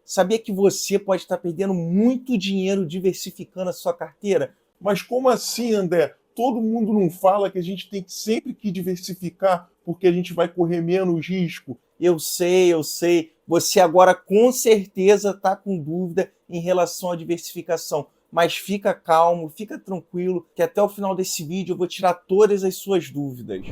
Sabia que você pode estar perdendo muito dinheiro diversificando a sua carteira? Mas como assim, André? Todo mundo não fala que a gente tem que sempre que diversificar porque a gente vai correr menos risco? Eu sei, eu sei. Você agora com certeza está com dúvida em relação à diversificação. Mas fica calmo, fica tranquilo, que até o final desse vídeo eu vou tirar todas as suas dúvidas.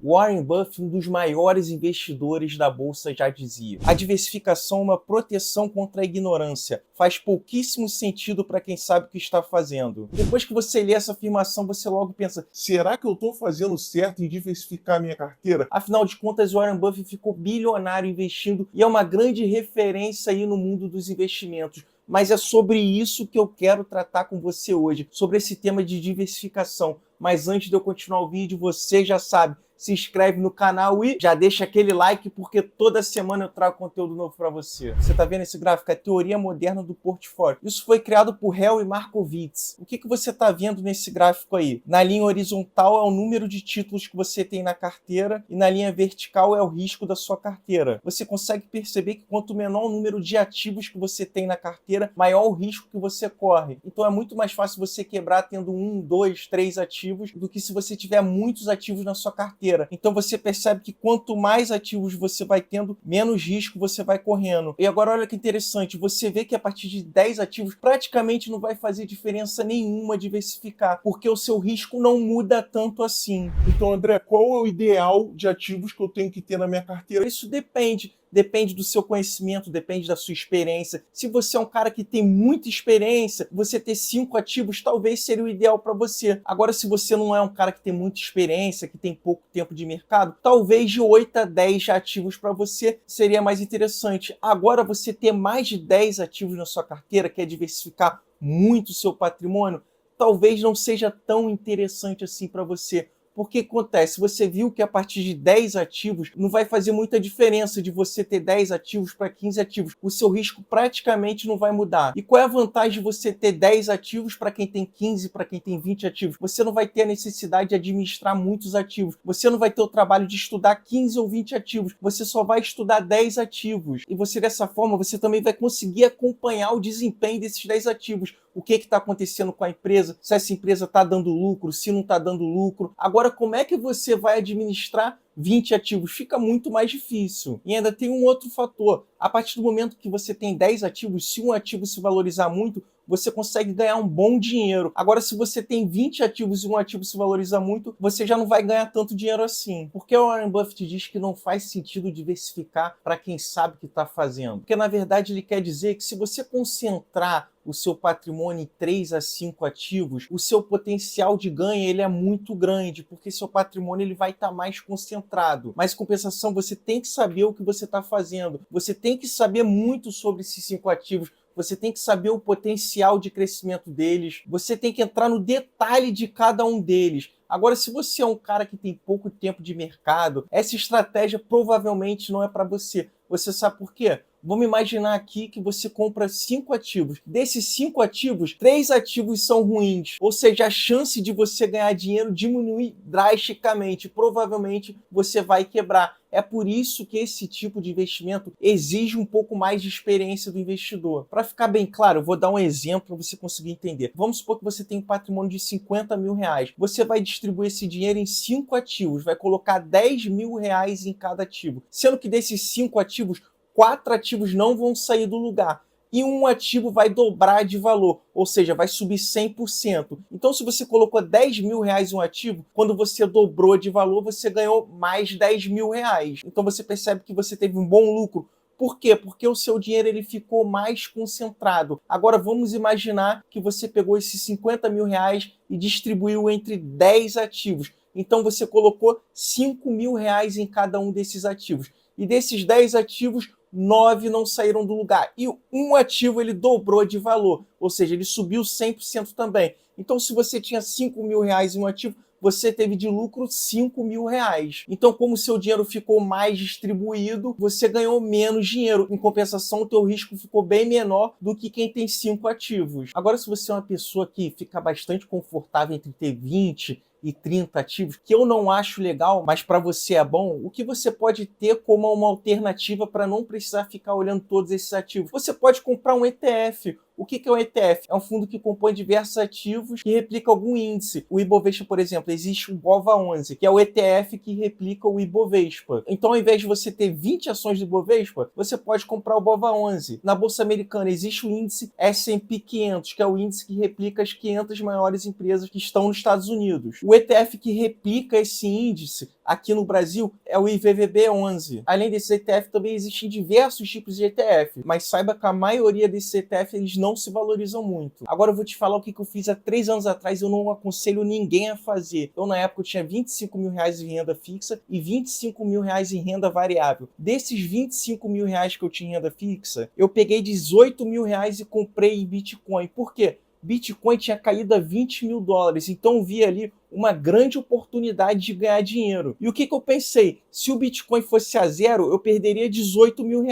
Warren Buffett, um dos maiores investidores da bolsa, já dizia: a diversificação é uma proteção contra a ignorância. Faz pouquíssimo sentido para quem sabe o que está fazendo. Depois que você lê essa afirmação, você logo pensa: será que eu estou fazendo certo em diversificar minha carteira? Afinal de contas, Warren Buffett ficou bilionário investindo e é uma grande referência aí no mundo dos investimentos. Mas é sobre isso que eu quero tratar com você hoje, sobre esse tema de diversificação. Mas antes de eu continuar o vídeo, você já sabe, se inscreve no canal e já deixa aquele like, porque toda semana eu trago conteúdo novo para você. Você está vendo esse gráfico? É a teoria moderna do portfólio. Isso foi criado por Hell e Markowitz. O que você está vendo nesse gráfico aí? Na linha horizontal é o número de títulos que você tem na carteira e na linha vertical é o risco da sua carteira. Você consegue perceber que quanto menor o número de ativos que você tem na carteira, maior o risco que você corre. Então é muito mais fácil você quebrar tendo 1, 2, 3 ativos do que se você tiver muitos ativos na sua carteira. Então você percebe que quanto mais ativos você vai tendo, menos risco você vai correndo. E agora olha que interessante, você vê que a partir de 10 ativos praticamente não vai fazer diferença nenhuma diversificar, porque o seu risco não muda tanto assim. Então, André, qual é o ideal de ativos que eu tenho que ter na minha carteira? Isso depende. Depende do seu conhecimento, depende da sua experiência. Se você é um cara que tem muita experiência, você ter 5 ativos talvez seria o ideal para você. Agora, se você não é um cara que tem muita experiência, que tem pouco tempo de mercado, talvez de 8 a 10 ativos para você seria mais interessante. Agora, você ter mais de 10 ativos na sua carteira, quer diversificar muito o seu patrimônio, talvez não seja tão interessante assim para você. Porque acontece, você viu que a partir de 10 ativos não vai fazer muita diferença de você ter 10 ativos para 15 ativos. O seu risco praticamente não vai mudar. E qual é a vantagem de você ter 10 ativos para quem tem 15, para quem tem 20 ativos? Você não vai ter a necessidade de administrar muitos ativos. Você não vai ter o trabalho de estudar 15 ou 20 ativos. Você só vai estudar 10 ativos. E você, dessa forma, você também vai conseguir acompanhar o desempenho desses 10 ativos. O que está acontecendo com a empresa, se essa empresa está dando lucro, se não está dando lucro. Agora, como é que você vai administrar 20 ativos? Fica muito mais difícil. E ainda tem um outro fator. A partir do momento que você tem 10 ativos, se um ativo se valorizar muito, você consegue ganhar um bom dinheiro. Agora, se você tem 20 ativos e um ativo se valoriza muito, você já não vai ganhar tanto dinheiro assim. Por que o Warren Buffett diz que não faz sentido diversificar para quem sabe o que está fazendo? Porque, na verdade, ele quer dizer que se você concentrar o seu patrimônio em 3 a 5 ativos, o seu potencial de ganho ele é muito grande, porque seu patrimônio ele vai estar mais concentrado. Mas, em compensação, você tem que saber o que você está fazendo. Você tem que saber muito sobre esses 5 ativos. Você tem que saber o potencial de crescimento deles. Você tem que entrar no detalhe de cada um deles. Agora, se você é um cara que tem pouco tempo de mercado, essa estratégia provavelmente não é para você. Você sabe por quê? Vamos imaginar aqui que você compra 5 ativos. Desses 5 ativos, 3 ativos são ruins. Ou seja, a chance de você ganhar dinheiro diminui drasticamente. Provavelmente você vai quebrar. É por isso que esse tipo de investimento exige um pouco mais de experiência do investidor. Para ficar bem claro, eu vou dar um exemplo para você conseguir entender. Vamos supor que você tem um patrimônio de 50 mil reais. Você vai distribuir esse dinheiro em 5 ativos, vai colocar 10 mil reais em cada ativo. Sendo que desses 5 ativos, 4 ativos não vão sair do lugar. E um ativo vai dobrar de valor, ou seja, vai subir 100%. Então, se você colocou 10 mil reais em um ativo, quando você dobrou de valor, você ganhou mais 10 mil reais. Então, você percebe que você teve um bom lucro. Por quê? Porque o seu dinheiro ele ficou mais concentrado. Agora, vamos imaginar que você pegou esses 50 mil reais e distribuiu entre 10 ativos. Então, você colocou 5 mil reais em cada um desses ativos. E desses 10 ativos, 9 não saíram do lugar. E um ativo ele dobrou de valor, ou seja, ele subiu 100% também. Então, se você tinha 5 mil reais em um ativo, você teve de lucro 5 mil reais. Então, como o seu dinheiro ficou mais distribuído, você ganhou menos dinheiro. Em compensação, o teu risco ficou bem menor do que quem tem 5 ativos. Agora, se você é uma pessoa que fica bastante confortável entre ter 20 e 30 ativos, que eu não acho legal, mas para você é bom, o que você pode ter como uma alternativa para não precisar ficar olhando todos esses ativos? Você pode comprar um ETF. O que é um ETF? É um fundo que compõe diversos ativos que replica algum índice. O Ibovespa, por exemplo, existe o BOVA11, que é o ETF que replica o Ibovespa. Então, ao invés de você ter 20 ações do Ibovespa, você pode comprar o BOVA11. Na Bolsa Americana existe o índice S&P 500, que é o índice que replica as 500 maiores empresas que estão nos Estados Unidos. O ETF que replica esse índice aqui no Brasil é o IVVB11. Além desse ETF, também existem diversos tipos de ETF, mas saiba que a maioria desses ETF eles não se valorizam muito. Agora eu vou te falar o que eu fiz há 3 anos atrás, eu não aconselho ninguém a fazer. Eu, na época, eu tinha R$25 mil em renda fixa e R$25 mil em renda variável. Desses R$25 mil que eu tinha em renda fixa, eu peguei R$18 mil e comprei em Bitcoin. Por quê? Bitcoin tinha caído a $20 mil, então eu vi ali uma grande oportunidade de ganhar dinheiro. E o que eu pensei? Se o Bitcoin fosse a zero, eu perderia R$18 mil.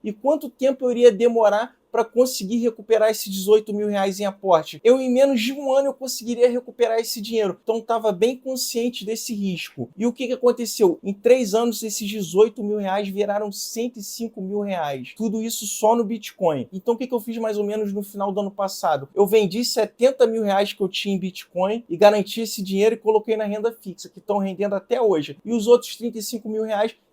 E quanto tempo eu iria demorar para conseguir recuperar esses R$18 mil em aporte? Em menos de um ano eu conseguiria recuperar esse dinheiro. Então estava bem consciente desse risco. E o que aconteceu? Em 3 anos esses R$18 mil viraram R$105 mil. Tudo isso só no Bitcoin. Então o que eu fiz mais ou menos no final do ano passado? Eu vendi R$70 mil que eu tinha em Bitcoin e garanti esse dinheiro e coloquei na renda fixa, que estão rendendo até hoje. E os outros R$35 mil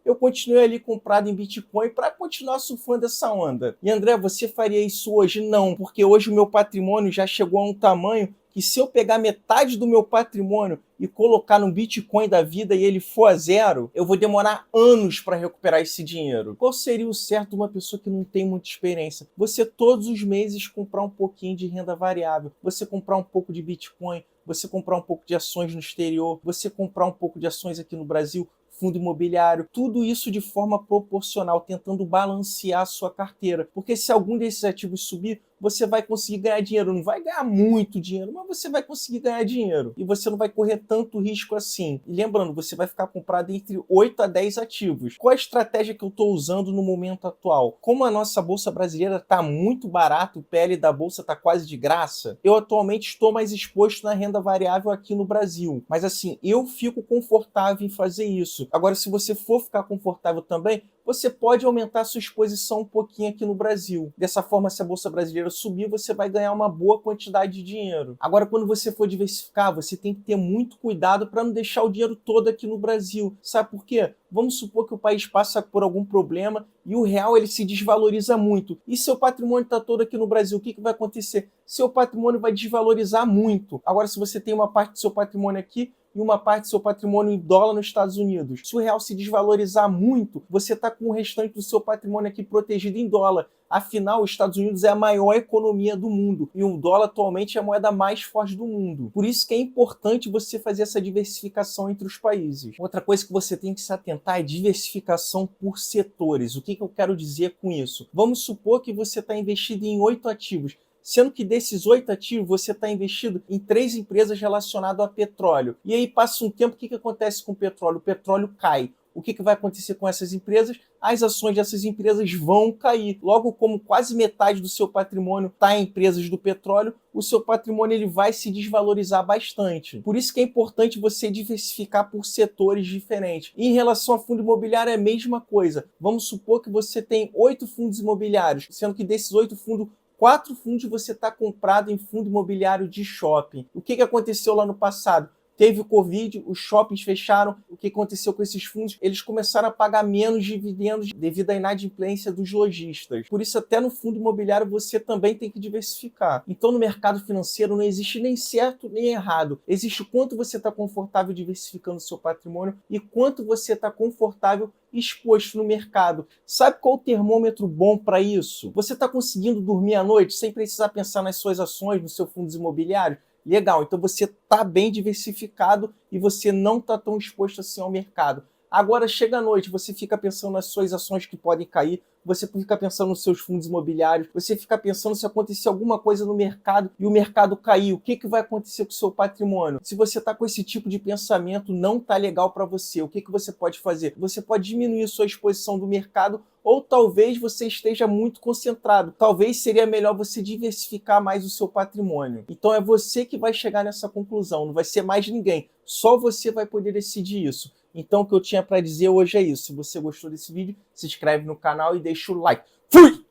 eu continuei ali comprado em Bitcoin para continuar surfando essa onda. E André, você faria isso hoje? Não, porque hoje o meu patrimônio já chegou a um tamanho que se eu pegar metade do meu patrimônio e colocar no Bitcoin da vida e ele for a zero, eu vou demorar anos para recuperar esse dinheiro. Qual seria o certo de uma pessoa que não tem muita experiência? Você todos os meses comprar um pouquinho de renda variável, você comprar um pouco de Bitcoin, você comprar um pouco de ações no exterior, você comprar um pouco de ações aqui no Brasil, fundo imobiliário, tudo isso de forma proporcional, tentando balancear a sua carteira. Porque se algum desses ativos subir, você vai conseguir ganhar dinheiro. Não vai ganhar muito dinheiro, mas você vai conseguir ganhar dinheiro. E você não vai correr tanto risco assim. E lembrando, você vai ficar comprado entre 8 a 10 ativos. Qual a estratégia que eu estou usando no momento atual? Como a nossa Bolsa Brasileira está muito barata, o PL da Bolsa está quase de graça, eu atualmente estou mais exposto na renda variável aqui no Brasil. Mas assim, eu fico confortável em fazer isso. Agora, se você for ficar confortável também, você pode aumentar a sua exposição um pouquinho aqui no Brasil. Dessa forma, se a Bolsa Brasileira subir, você vai ganhar uma boa quantidade de dinheiro. Agora, quando você for diversificar, você tem que ter muito cuidado para não deixar o dinheiro todo aqui no Brasil. Sabe por quê? Vamos supor que o país passa por algum problema e o real ele se desvaloriza muito. E seu patrimônio está todo aqui no Brasil, o que vai acontecer? Seu patrimônio vai desvalorizar muito. Agora, se você tem uma parte do seu patrimônio aqui, e uma parte do seu patrimônio em dólar nos Estados Unidos. Se o real se desvalorizar muito, você está com o restante do seu patrimônio aqui protegido em dólar. Afinal, os Estados Unidos é a maior economia do mundo e o dólar atualmente é a moeda mais forte do mundo. Por isso que é importante você fazer essa diversificação entre os países. Outra coisa que você tem que se atentar é diversificação por setores. O que eu quero dizer com isso? Vamos supor que você está investido em 8 ativos. Sendo que desses 8 ativos, você está investido em 3 empresas relacionadas a petróleo. E aí passa um tempo, o que acontece com o petróleo? O petróleo cai. O que vai acontecer com essas empresas? As ações dessas empresas vão cair. Logo, como quase metade do seu patrimônio está em empresas do petróleo, o seu patrimônio ele vai se desvalorizar bastante. Por isso que é importante você diversificar por setores diferentes. E em relação a fundo imobiliário é a mesma coisa. Vamos supor que você tem 8 fundos imobiliários, sendo que desses 8 fundos, 4 fundos você está comprado em fundo imobiliário de shopping. O que aconteceu lá no passado? Teve o Covid, os shoppings fecharam. O que aconteceu com esses fundos? Eles começaram a pagar menos dividendos devido à inadimplência dos lojistas. Por isso, até no fundo imobiliário, você também tem que diversificar. Então, no mercado financeiro, não existe nem certo nem errado. Existe o quanto você está confortável diversificando o seu patrimônio e quanto você está confortável exposto no mercado. Sabe qual o termômetro bom para isso? Você está conseguindo dormir à noite sem precisar pensar nas suas ações, nos seus fundos imobiliários? Legal, então você está bem diversificado e você não está tão exposto assim ao mercado. Agora chega à noite, você fica pensando nas suas ações que podem cair, você fica pensando nos seus fundos imobiliários, você fica pensando se acontecer alguma coisa no mercado e o mercado cair, o que vai acontecer com o seu patrimônio? Se você está com esse tipo de pensamento, não está legal para você. O que você pode fazer? Você pode diminuir sua exposição do mercado ou talvez você esteja muito concentrado. Talvez seria melhor você diversificar mais o seu patrimônio. Então é você que vai chegar nessa conclusão, não vai ser mais ninguém. Só você vai poder decidir isso. Então o que eu tinha para dizer hoje é isso. Se você gostou desse vídeo, se inscreve no canal e deixa o like. Fui!